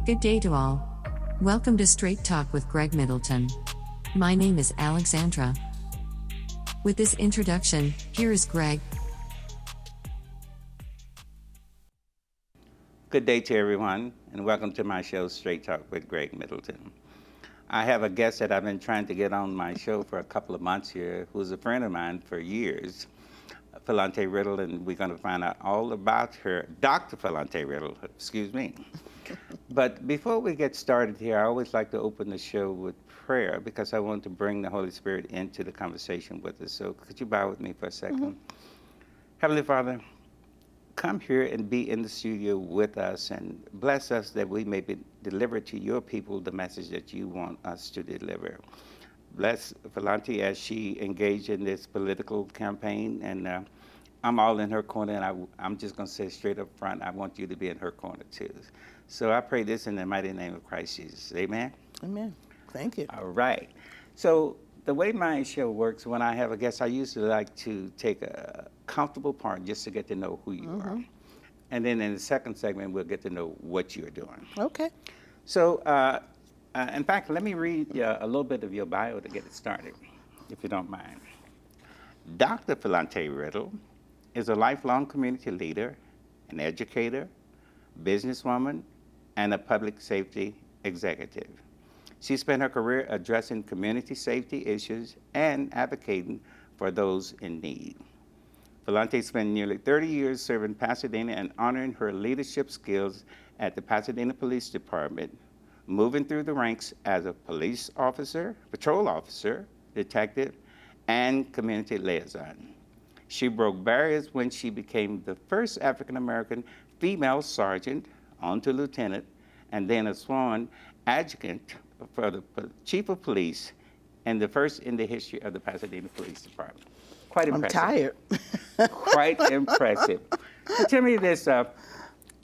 Good day to all. Welcome to Straight Talk with Greg Middleton. My name is Alexandra. With this introduction, here is Greg. Good day to everyone, and welcome to my show, Straight Talk with Greg Middleton. I have a guest that I've been trying to get on my show for a couple of months here, who's a friend of mine for years, Phlunté Riddle, and we're going to find out all about her, Dr. Phlunté Riddle, excuse me. But before we get started here, I always like to open the show with prayer because I want to bring the Holy Spirit into the conversation with us. So could you bow with me for a second? Mm-hmm. Heavenly Father, come here and be in the studio with us and bless us that we may be delivered to your people the message that you want us to deliver. Bless Phlunté as she engaged in this political campaign, and I'm all in her corner, and I'm just going to say straight up front, I want you to be in her corner too. So I pray this in the mighty name of Christ Jesus. Amen? Amen. Thank you. All right. So the way my show works, when I have a guest, I usually like to take a comfortable part just to get to know who you are. And then in the second segment, we'll get to know what you're doing. Okay. So, in fact, let me read a little bit of your bio to get it started, if you don't mind. Dr. Phlunté Riddle is a lifelong community leader, an educator, businesswoman, and a public safety executive. She spent her career addressing community safety issues and advocating for those in need. Phlunté spent nearly 30 years serving Pasadena and honoring her leadership skills at the Pasadena Police Department, moving through the ranks as a police officer, patrol officer, detective, and community liaison. She broke barriers when she became the first African-American female sergeant, on to lieutenant, and then a sworn adjutant for the chief of police, and the first in the history of the Pasadena Police Department. Quite impressive. I'm tired. Quite impressive. So tell me this, like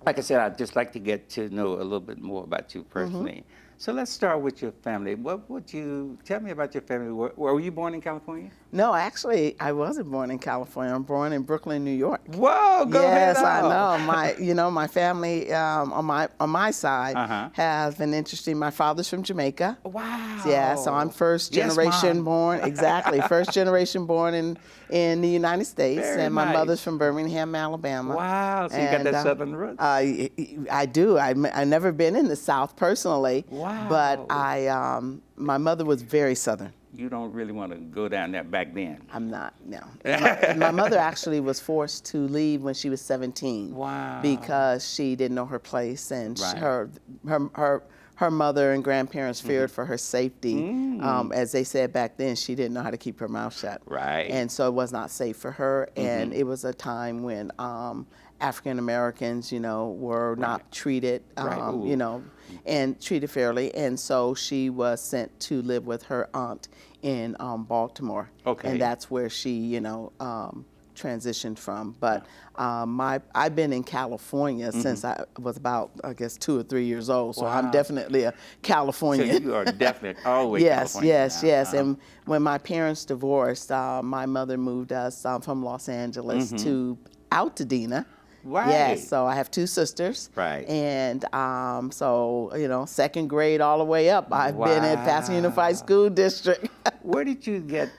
I said, I'd just like to get to know a little bit more about you personally. So let's start with your family. What would you, tell me about your family. Were you born in California? No, actually, I wasn't born in California. I'm born in Brooklyn, New York. Whoa, go ahead. Yes, I know. My family on my side has been interesting. My father's from Jamaica. Wow. Yeah, so I'm first generation born. Exactly, first generation born in the United States, Very and my nice. mother's from Birmingham, Alabama. Wow, so you got that southern roots. I do. I've never been in the South personally. Wow. But my mother was very Southern. You don't really want to go down there back then. I'm not, no. My mother actually was forced to leave when she was 17. Wow. Because she didn't know her place, and her mother and grandparents feared for her safety. As they said back then, she didn't know how to keep her mouth shut. Right. And so it was not safe for her, and it was a time when African Americans, were not treated, and treated fairly. And so she was sent to live with her aunt in Baltimore. Okay. And that's where she, transitioned from. But I've been in California since I was about, I guess, 2 or 3 years old. So I'm definitely a Californian. So you are definitely always California. Yes. And when my parents divorced, my mother moved us from Los Angeles to Pasadena. Right. Yes, so I have 2 sisters. Right. And so, second grade all the way up, I've been at Pasadena Unified School District. Where did you get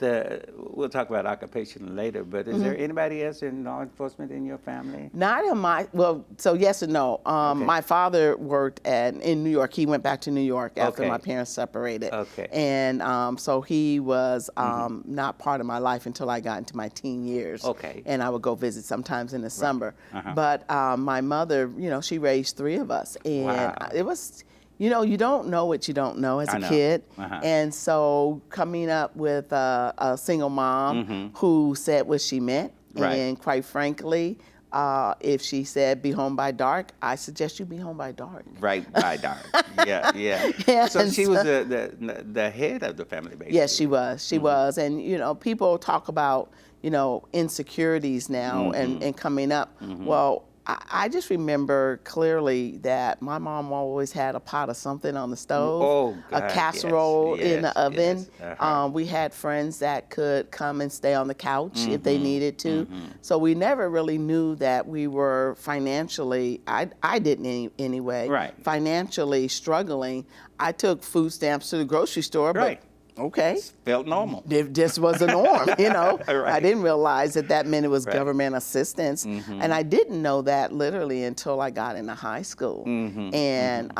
we'll talk about occupation later, but is there anybody else in law enforcement in your family? Not in so yes and no. My father worked in New York. He went back to New York after my parents separated. Okay. And so he was not part of my life until I got into my teen years. Okay. And I would go visit sometimes in the summer. But my mother, she raised 3 of us. And it was, you don't know what you don't know as a kid. And so coming up with a single mom who said what she meant. Right. And quite frankly, if she said be home by dark, I suggest you be home by dark. Right, by dark. Yeah. So she was the head of the family, basically. Yes, she was. She was. And, people talk about, insecurities now and coming up. Well, I just remember clearly that my mom always had a pot of something on the stove, Oh, God, a casserole yes, in the oven. yes, uh-huh. We had friends that could come and stay on the couch if they needed to. So we never really knew that we were financially, I didn't anyway, Right. financially struggling. I took food stamps to the grocery store, Right. but okay. Felt normal. It just was a norm, you know. Right. I didn't realize that meant it was Right. government assistance. And I didn't know that literally until I got into high school. And,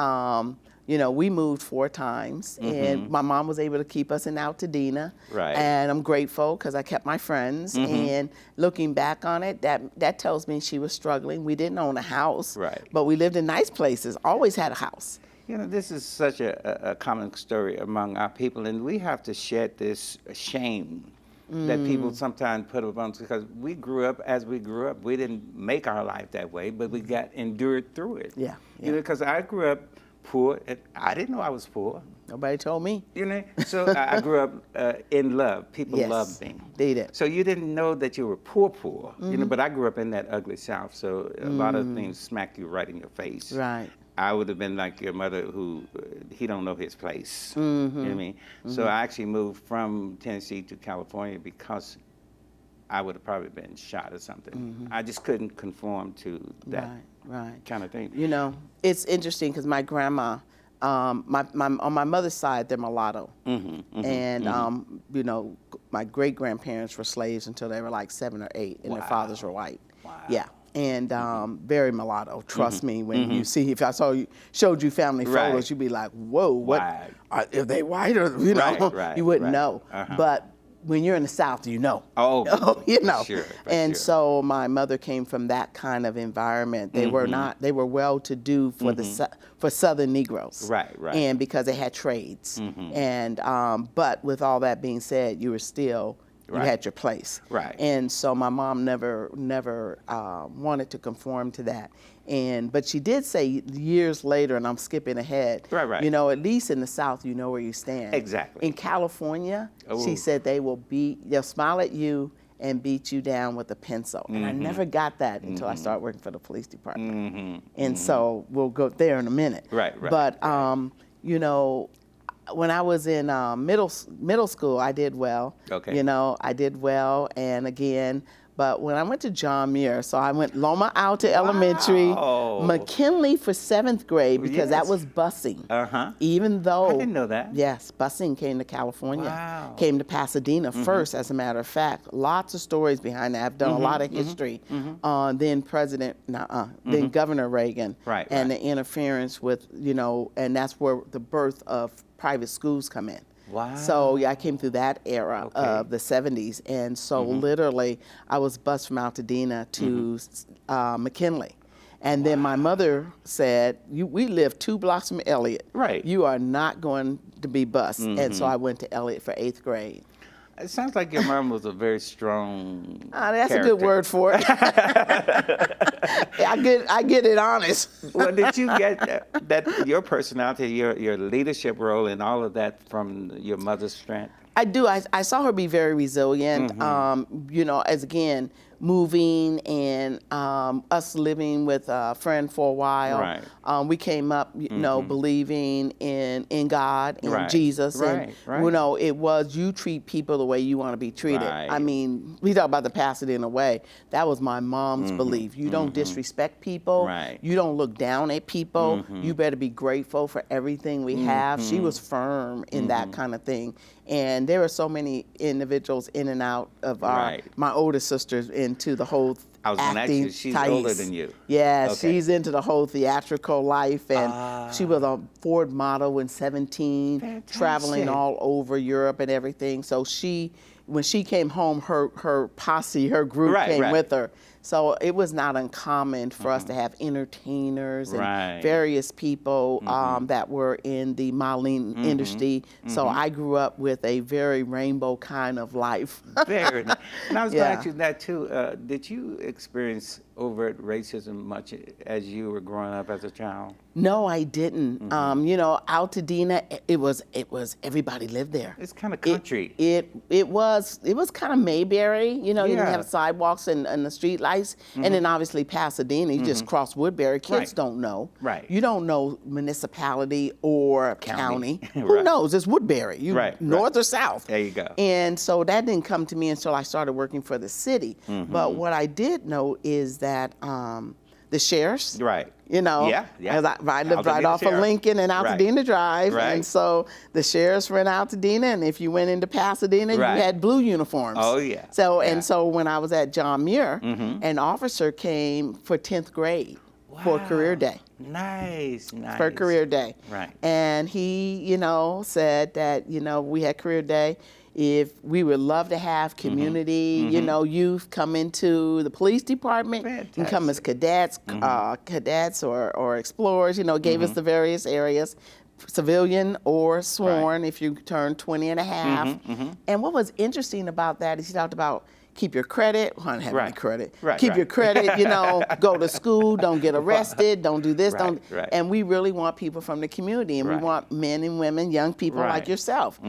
you know, we moved 4 times, and my mom was able to keep us in Altadena. Right. And I'm grateful because I kept my friends. And looking back on it, that tells me she was struggling. We didn't own a house, Right. but we lived in nice places, always had a house. You know, this is such a common story among our people, and we have to shed this shame that people sometimes put upon us, because we grew up as we grew up. We didn't make our life that way, but we got endured through it. Yeah, You know, because I grew up poor, and I didn't know I was poor. Nobody told me. You know, so I grew up in love. People Yes, loved me. they did. So you didn't know that you were poor. You know, but I grew up in that ugly South, so a lot of things smack you right in your face. Right. I would have been like your mother, who he don't know his place. You know what I mean? So I actually moved from Tennessee to California because I would have probably been shot or something. I just couldn't conform to that Right. kind of thing. You know, it's interesting because my grandma, on my mother's side, they're mulatto. And, you know, my great-grandparents were slaves until they were like 7 or 8, and their fathers were white. Wow. Yeah. And very mulatto. Trust me, when you see, if I showed you family photos, Right. you'd be like, whoa, what? Wow. Are they white or, you know, Right, you wouldn't right. know. But when you're in the South, you know. Oh, you know. for sure, for and sure. so my mother came from that kind of environment. They were not, they were well-to-do for for Southern Negroes. Right, right. And because they had trades. And, but with all that being said, you were still, you Right. had your place. Right. And so my mom never wanted to conform to that. But she did say years later, and I'm skipping ahead, Right. you know, at least in the South, you know where you stand. Exactly. In California, she Ooh. said they'll smile at you and beat you down with a pencil. And I never got that until I started working for the police department. And so we'll go there in a minute. Right. But, you know, when I was in middle school, I did well. Okay. You know, I did well, and again, but when I went to John Muir, so I went Loma Alta Elementary, Wow. McKinley for 7th grade, because that Yes. was busing. Uh-huh. Even though I didn't know that. Yes, busing came to California. Wow. Came to Pasadena first, as a matter of fact. Lots of stories behind that. I've done a lot of history on then then Governor Reagan, Right, and right. the interference with, you know, and that's where the birth of private schools come in. Wow. So yeah, I came through that era of the 70s, and so literally I was bused from Altadena to McKinley. And then my mother said, we live 2 blocks from Elliott. Right. You are not going to be bused. And so I went to Elliott for 8th grade. It sounds like your mom was a very strong That's character. a good word for it. I get it honest. Well, did you get that your personality, your leadership role, and all of that from your mother's strength? I do. I saw her be very resilient. You know, as again, moving and us living with a friend for a while. Right. We came up, you know, believing in God and Right. Jesus. Right, And, you know, it was you treat people the way you want to be treated. Right. I mean, we talk about the Pasadena way. That was my mom's belief. You don't disrespect people. Right. You don't look down at people. You better be grateful for everything we have. She was firm in that kind of thing. And there are so many individuals in and out of my older sisters into the whole I was going to ask acting you, she's tice. older than you. Yeah, Okay. she's into the whole theatrical life, and she was a Ford model when 17, traveling Fantastic. all over Europe and everything. So when she came home, her posse, her group came with her. So it was not uncommon for us to have entertainers and various people that were in the modeling industry. So I grew up with a very rainbow kind of life. Very nice. And I was going to Yeah. ask you that too. Did you experience overt racism much as you were growing up as a child? No, I didn't. You know, Altadena, it was everybody lived there. It's kind of country. It was kind of Mayberry. You know, you didn't Yeah. have sidewalks and the street lights. precise. And then obviously Pasadena, you just cross Woodbury. Kids don't know. Right. You don't know municipality or county. Who Right. knows? It's Woodbury. You north or south. There you go. And so that didn't come to me until I started working for the city. But what I did know is that the sheriffs, you know, I lived right off of Lincoln and Altadena Drive, and so the sheriffs ran Altadena, and if you went into Pasadena, you had blue uniforms. Oh yeah. So and so when I was at John Muir, an officer came for 10th grade for career day. Nice. For career day. Right. And he, you know, said that, you know, we had career day. If we would love to have community, you know, youth come into the police department and come as cadets, cadets or explorers, you know, gave us the various areas, civilian or sworn if you turn 20 and a half. And what was interesting about that is he talked about keep your credit, I don't have any credit, keep your credit, you know, go to school, don't get arrested, don't do this, and we really want people from the community, and we want men and women, young people like yourself.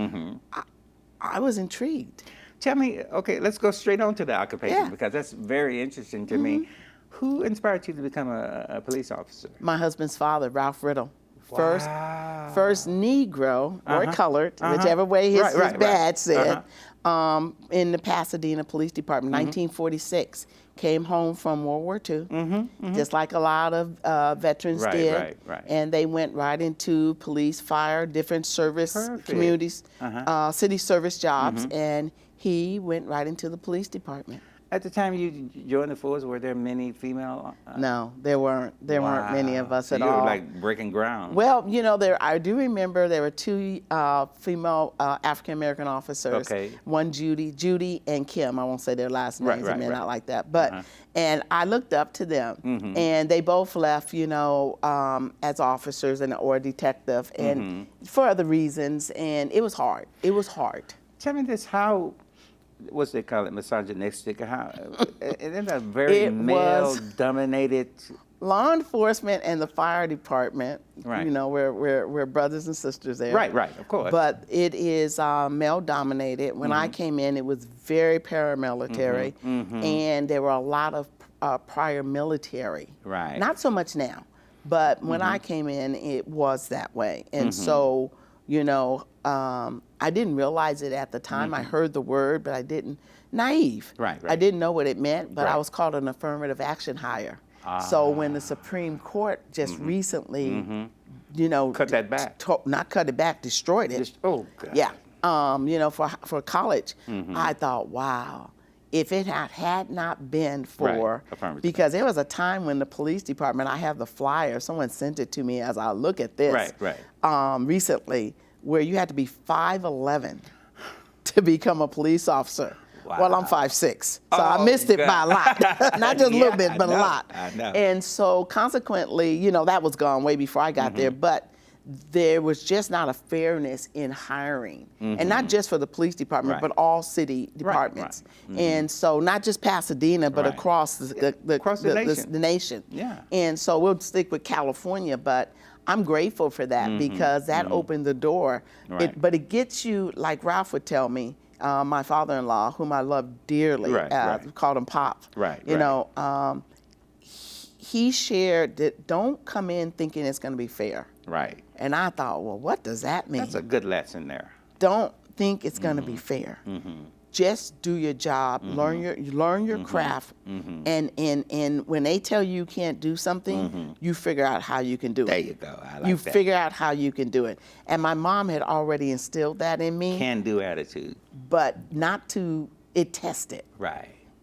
I was intrigued. Tell me, okay, let's go straight on to the occupation because that's very interesting to me. Who inspired you to become a police officer? My husband's father, Ralph Riddle. First Negro or colored, whichever way his badge said, in the Pasadena Police Department, 1946. Came home from World War II, just like a lot of veterans did. And they went right into police, fire, different service communities, city service jobs, and he went right into the police department. At the time you joined the force, were there many female? No, there weren't. There weren't many of us so at you all. were like breaking ground. Well, you know, I do remember there were two female African American officers. One Judy and Kim. I won't say their last names. I mean, not like that. But and I looked up to them, and they both left, you know, as officers or a detective, and for other reasons. And it was hard. It was hard. Tell me this: how? What's they call it, misogynistic? How? It's a very male-dominated. Law enforcement and the fire department, you know, we're brothers and sisters there. Right, of course. But it is male-dominated. When I came in, it was very paramilitary, and there were a lot of prior military. Not so much now, but when I came in, it was that way. And so, you know, I didn't realize it at the time. I heard the word, but I didn't. Naive. I didn't know what it meant, but I was called an affirmative action hire. So when the Supreme Court just recently, you know, cut that back. Not cut it back, destroyed it. Oh, God. Yeah. You know, for college, I thought, wow. If it had not been for, because there was a time when the police department, I have the flyer, someone sent it to me as I look at this recently, where you had to be 5'11" to become a police officer. Well, I'm 5'6", so I missed it by a lot. Not just a little bit, but a lot. And so consequently, you know, that was gone way before I got there, but there was just not a fairness in hiring, and not just for the police department, but all city departments. And so not just Pasadena, but across the nation. And so we'll stick with California, but I'm grateful for that because that opened the door. But it gets you, like Ralph would tell me, my father-in-law, whom I love dearly, called him Pop. You know, he shared that don't come in thinking it's going to be fair. And I thought, well, what does that mean? That's a good lesson there. Don't think it's going to be fair. Just do your job, learn your craft, and when they tell you can't do something, you figure out how you can do it. There you go. I like you that. figure out how you can do it. And my mom had already instilled that in me. Can-do attitude. But not to test it.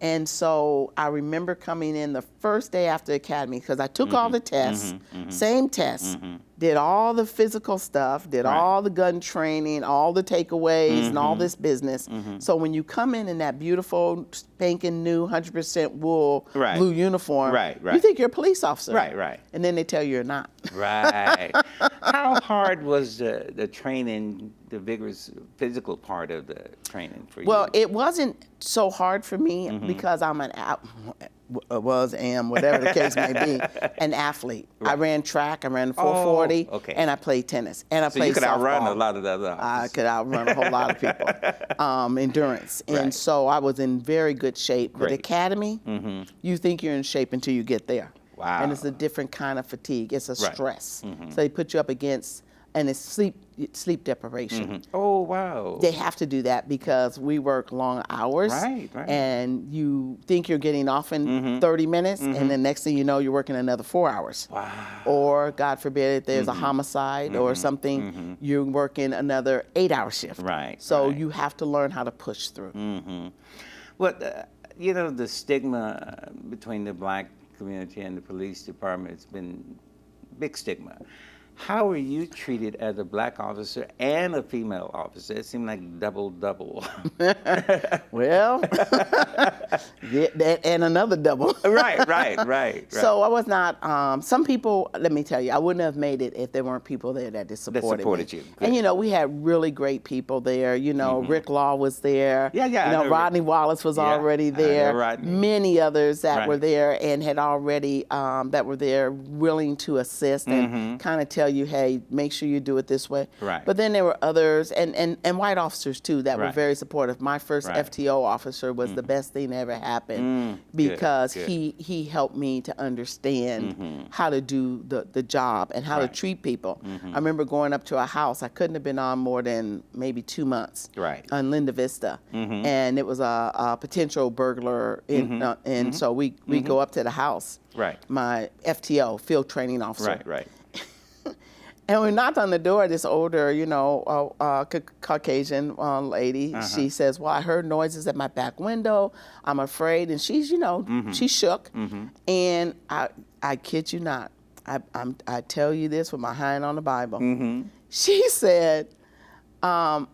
And so I remember coming in the first day after academy, because I took all the tests, same tests, did all the physical stuff, did all the gun training, all the takeaways, and all this business. So when you come in that beautiful, spanking new 100% wool blue uniform, you think you're a police officer. And then they tell you you're not. How hard was the training, the vigorous physical part of the training for you? Well, it wasn't so hard for me because I'm am, whatever the case may be, an athlete. Right. I ran track, I ran the 440, and I played tennis, and I played softball. So you could outrun a lot of the other I could outrun a whole lot of people. Endurance. And so I was in very good shape. Great. With academy, you think you're in shape until you get there. Wow. And it's a different kind of fatigue. It's a stress. So they put you up against, and it's sleep deprivation. Oh, wow. They have to do that because we work long hours. Right. And you think you're getting off in 30 minutes, and the next thing you know, you're working another 4 hours. Wow. Or, God forbid, if there's a homicide or something, you're working another 8-hour shift. Right. So you have to learn how to push through. Well, the stigma between the black community and the police department has been big stigma. How are you treated as a black officer and a female officer? It seemed like double. Well, and another double. Right. So I was not, some people, let me tell you, I wouldn't have made it if there weren't people there that supported me. You. Good. And, we had really great people there. Rick Law was there. Yeah. Rodney Wallace was already there. Many others that were there and had already, that were there willing to assist and kind of tell you, hey, make sure you do it this way. Right. But then there were others, and white officers too, that were very supportive. My first FTO officer was the best thing that ever happened because he helped me to understand how to do the job and how to treat people. I remember going up to a house. I couldn't have been on more than maybe 2 months on Linda Vista, and it was a potential burglar, and so we go up to the house. Right. My FTO, field training officer. Right. And we knocked on the door, this older, Caucasian lady. She says, well, I heard noises at my back window. I'm afraid. And she's, she shook. And I kid you not, I tell you this with my hand on the Bible. She said, my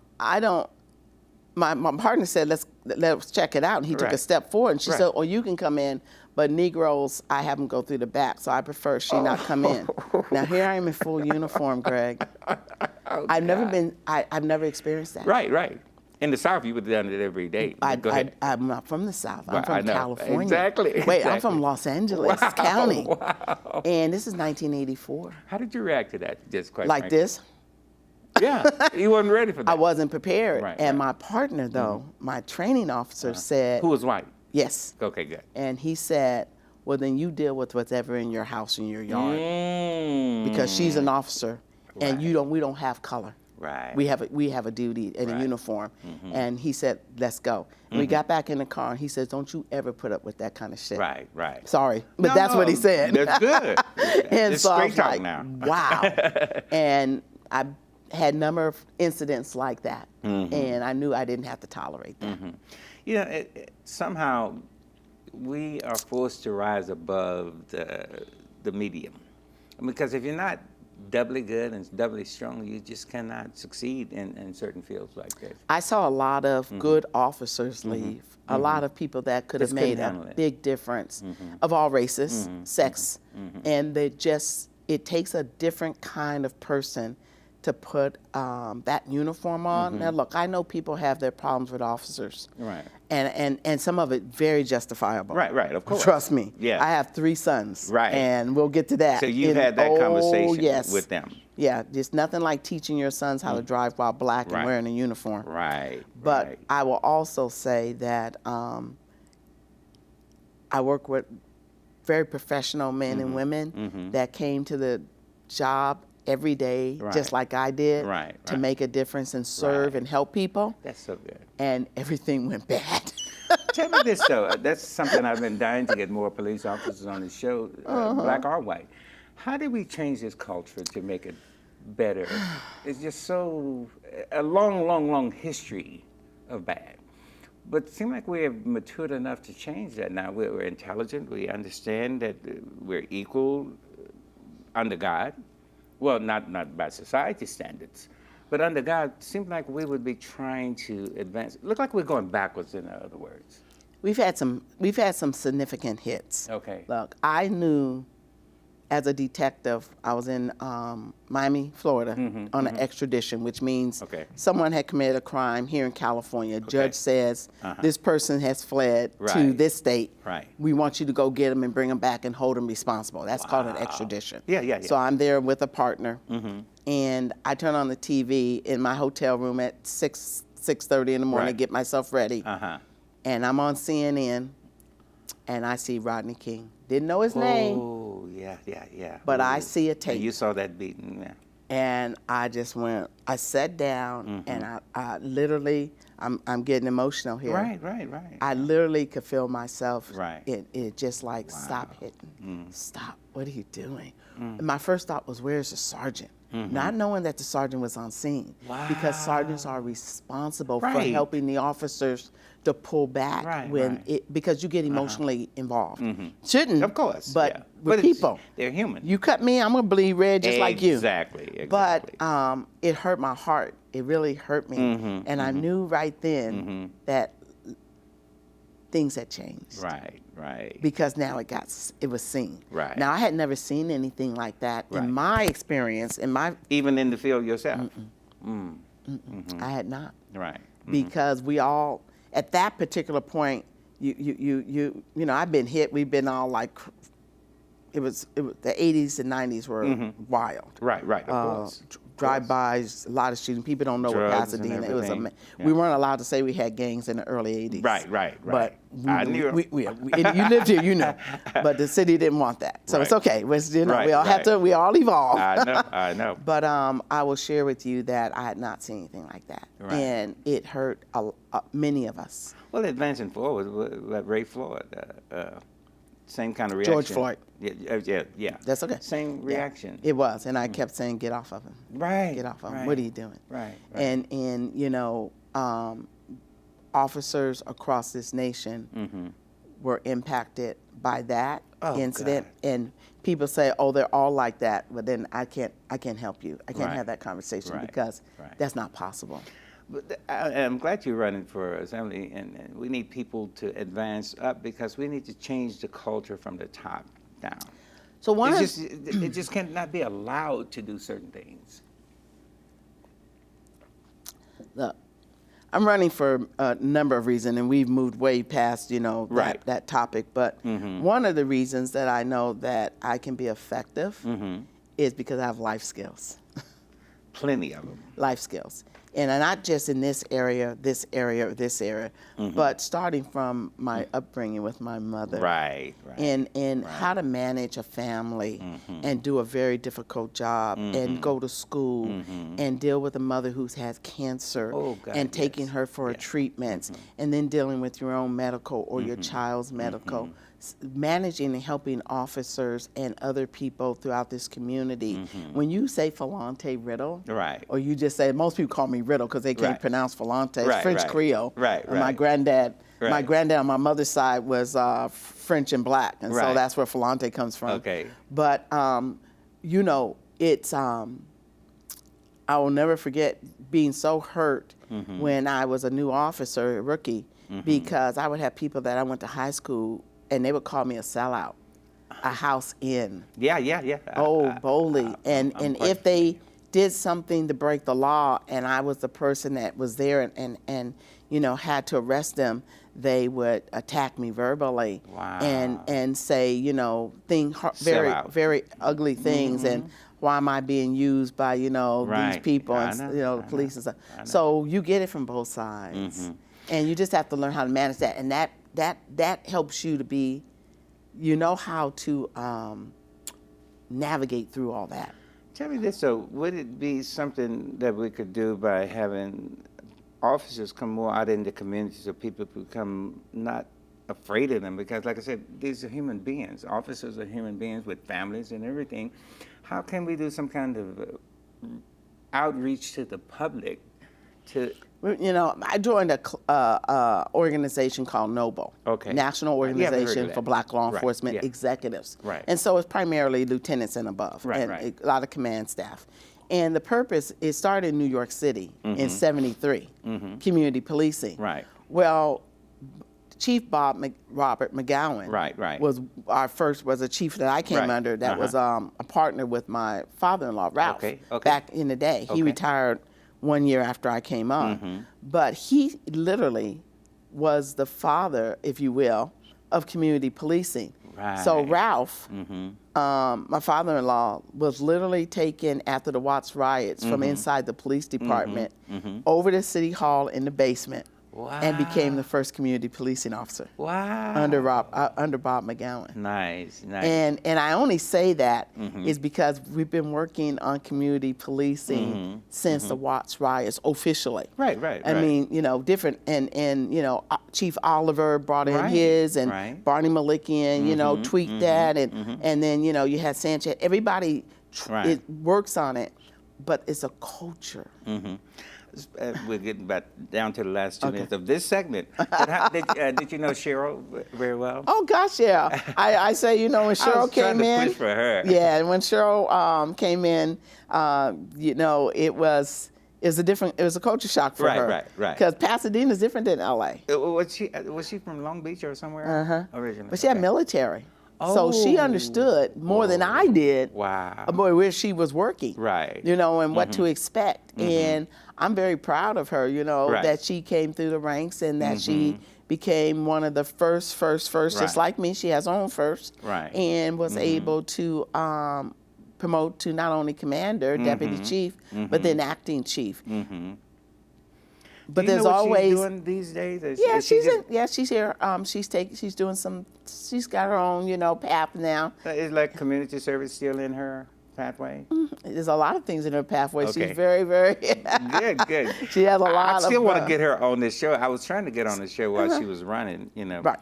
partner said, let's check it out. And he took a step forward. And she said, oh, you can come in. But Negroes, I have them go through the back, so I prefer she not come in. Now here I am in full uniform, Greg. I've never experienced that. Right. In the South, you would have done it every day. Go ahead. I'm not from the South. I'm from California. Exactly. Wait, I'm from Los Angeles County. Wow. And this is 1984. How did you react to that? Just quite like frankly? This? Yeah, you wasn't ready for that. I wasn't prepared. And my partner, though, my training officer said... Who was white? Yes. Okay, good. And he said, well, then you deal with whatever in your house, in your yard. Because she's an officer, and we don't have color. Right. We have a duty and a uniform. And he said, let's go. And we got back in the car, and he says, don't you ever put up with that kind of shit. Right. Sorry, but that's what he said. That's good. And it's so I straight was talk like, now. Wow. And I had a number of incidents like that, and I knew I didn't have to tolerate that. Somehow we are forced to rise above the medium. Because if you're not doubly good and doubly strong, you just cannot succeed in certain fields like this. I saw a lot of good officers leave, a lot of people that could have made a big difference of all races, sex, and it takes a different kind of person to put that uniform on. Now, look, I know people have their problems with officers. Right. And some of it very justifiable. Right, of course. Trust me. Yeah. I have 3 sons. Right. And we'll get to that. So you've had that conversation with them. Yeah, just nothing like teaching your sons how to drive while black and wearing a uniform. Right. But I will also say that I work with very professional men and women that came to the job every day, just like I did, to make a difference and serve and help people. That's so good. And everything went bad. Tell me this, though. That's something I've been dying to get more police officers on the show, black or white. How did we change this culture to make it better? It's just so, a long history of bad. But it seems like we have matured enough to change that now. We're intelligent. We understand that we're equal under God. Well, not by society standards, but under God, it seems like we would be trying to advance. Look like we're going backwards, in other words. We've had some significant hits. Okay. Look, I knew as a detective, I was in Miami, Florida, on an extradition, which means someone had committed a crime here in California. Judge says, this person has fled to this state. We want you to go get them and bring them back and hold them responsible. That's called an extradition. So I'm there with a partner, and I turn on the TV in my hotel room at 6:30 in the morning, get myself ready, and I'm on CNN, and I see Rodney King. Didn't know his name. Oh, yeah. But I see a tape. And you saw that beating, yeah. And I just went, I sat down, and I literally, I'm getting emotional here. Right. I literally could feel myself. Right. It just like, stop hitting. Stop. What are you doing? And my first thought was, where's the sergeant? Not knowing that the sergeant was on scene. Because sergeants are responsible for helping the officers to pull back because you get emotionally involved. Shouldn't, of course, but with people, they're human. You cut me, I'm gonna bleed red just like you. Exactly. But it hurt my heart. It really hurt me, and I knew right then that things had changed. Right. Because now it was seen. Right. Now I had never seen anything like that in my experience. Even in the field yourself. I had not. Right. Because we all, at that particular point, you know, I've been hit. We've been all like, it was the 80s and 90s were wild. Right. Of course. Drive-bys, a lot of shooting. People don't know what Pasadena. It was we weren't allowed to say we had gangs in the early 80s. Right. But I knew. You lived here, you know. But the city didn't want that, so it's okay. We all have to. We all evolve. I know. But I will share with you that I had not seen anything like that, and it hurt many of us. Well, advancing forward, Ray Floyd. Same kind of reaction. George Floyd. Yeah. That's okay. Same reaction. It was, and I kept saying, "Get off of him." Get off of him. What are you doing? And you know, officers across this nation were impacted by that incident, and people say, "Oh, they're all like that," but then I can't help you. I can't have that conversation because that's not possible. But I'm glad you're running for assembly, and we need people to advance up because we need to change the culture from the top down. So it just cannot be allowed to do certain things. Look, I'm running for a number of reasons, and we've moved way past, you know, that topic. But one of the reasons that I know that I can be effective is because I have life skills. Plenty of them. Life skills. And not just in this area, but starting from my upbringing with my mother. And how to manage a family and do a very difficult job and go to school and deal with a mother who's had cancer and taking her for treatments and then dealing with your own medical or your child's medical. Managing and helping officers and other people throughout this community. When you say Phlunté Riddle, or you just say, most people call me Riddle because they can't pronounce Phlunté. It's French Creole. My granddad on my mother's side was French and black, and so that's where Phlunté comes from. But you know, it's I will never forget being so hurt when I was a new officer, a rookie, because I would have people that I went to high school and they would call me a sellout, a house in. Oh, boldly. And if they did something to break the law and I was the person that was there and you know, had to arrest them, they would attack me verbally and say, you know, very ugly things and why am I being used by, you know, these people and, you know, the police and stuff. So you get it from both sides. And you just have to learn how to manage that. And that helps you to be, you know, how to navigate through all that. Tell me this, so would it be something that we could do by having officers come more out in the community so people become not afraid of them? Because like I said, these are human beings. Officers are human beings with families and everything. How can we do some kind of outreach to the public to... You know, I joined a organization called NOBLE, National Organization for Black Law Enforcement Executives. And so it's primarily lieutenants and above, and a lot of command staff. And the purpose, it started in New York City in '73, community policing. Well, Chief Robert McGowan. Right. Was a chief that I came under. That was a partner with my father-in-law, Ralph. Okay. Back in the day, he retired 1 year after I came on. But he literally was the father, if you will, of community policing. Right. So Ralph, my father-in-law, was literally taken after the Watts riots from inside the police department over to City Hall in the basement. Wow. And became the first community policing officer. Wow. Under Bob McGowan. Nice. And I only say that is because we've been working on community policing since the Watts riots officially. Right. I mean, you know, different and you know, Chief Oliver brought in his, and Barney Malikian, you know, tweaked that, and then you know you had Sanchez. Everybody it works on it, but it's a culture. We're getting back down to the last 2 minutes of this segment. But how, did you know Cheryl very well? Oh gosh, yeah. I say, you know, when Cheryl came in, I was trying to push for her. Yeah, and when Cheryl came in, you know, it was a culture shock for her. Right. Because Pasadena is different than LA. Was she from Long Beach or somewhere originally? But she had military. So she understood more than I did where she was working. Right. You know, and what to expect. And I'm very proud of her, you know, that she came through the ranks and that she became one of the first, just like me. She has her own first. Right. And was able to promote to not only commander, deputy chief, but then acting chief. But Do you there's know what always she's doing these days? She's here. She's doing some. She's got her own, you know, path now. Is like community service still in her pathway? There's a lot of things in her pathway. Okay. She's very, very good. She has a lot I of. still want to get her on this show. I was trying to get on the show while she was running, you know. Right.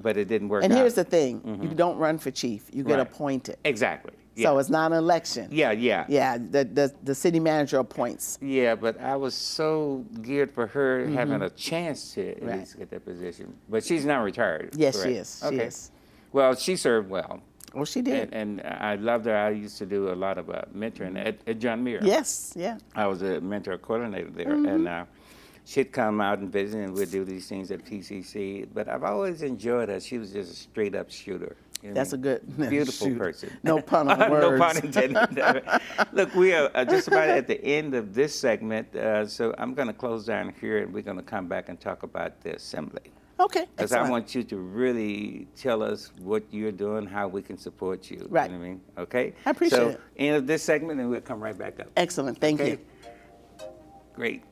But it didn't work out. And here's the thing: you don't run for chief. You get appointed. Exactly. Yeah. So it's not an election. Yeah. Yeah. The city manager appoints. Yeah, but I was so geared for her having a chance to at least get that position. But she's not retired. Yes, correct? she is. Okay. She is. Well, she served well. Well, she did. And I loved her. I used to do a lot of mentoring at John Muir. Yes. Yeah. I was a mentor coordinator there, and she'd come out and visit, and we'd do these things at PCC. But I've always enjoyed her. She was just a straight up shooter. You know That's a good, beautiful person. No pun on words. No pun intended. Look, we are just about at the end of this segment, so I'm going to close down here, and we're going to come back and talk about the assembly. Okay. Because I want you to really tell us what you're doing, how we can support you. Right. You know what I mean? Okay? I appreciate it. So, end of this segment, and we'll come right back up. Excellent. Thank you. Great.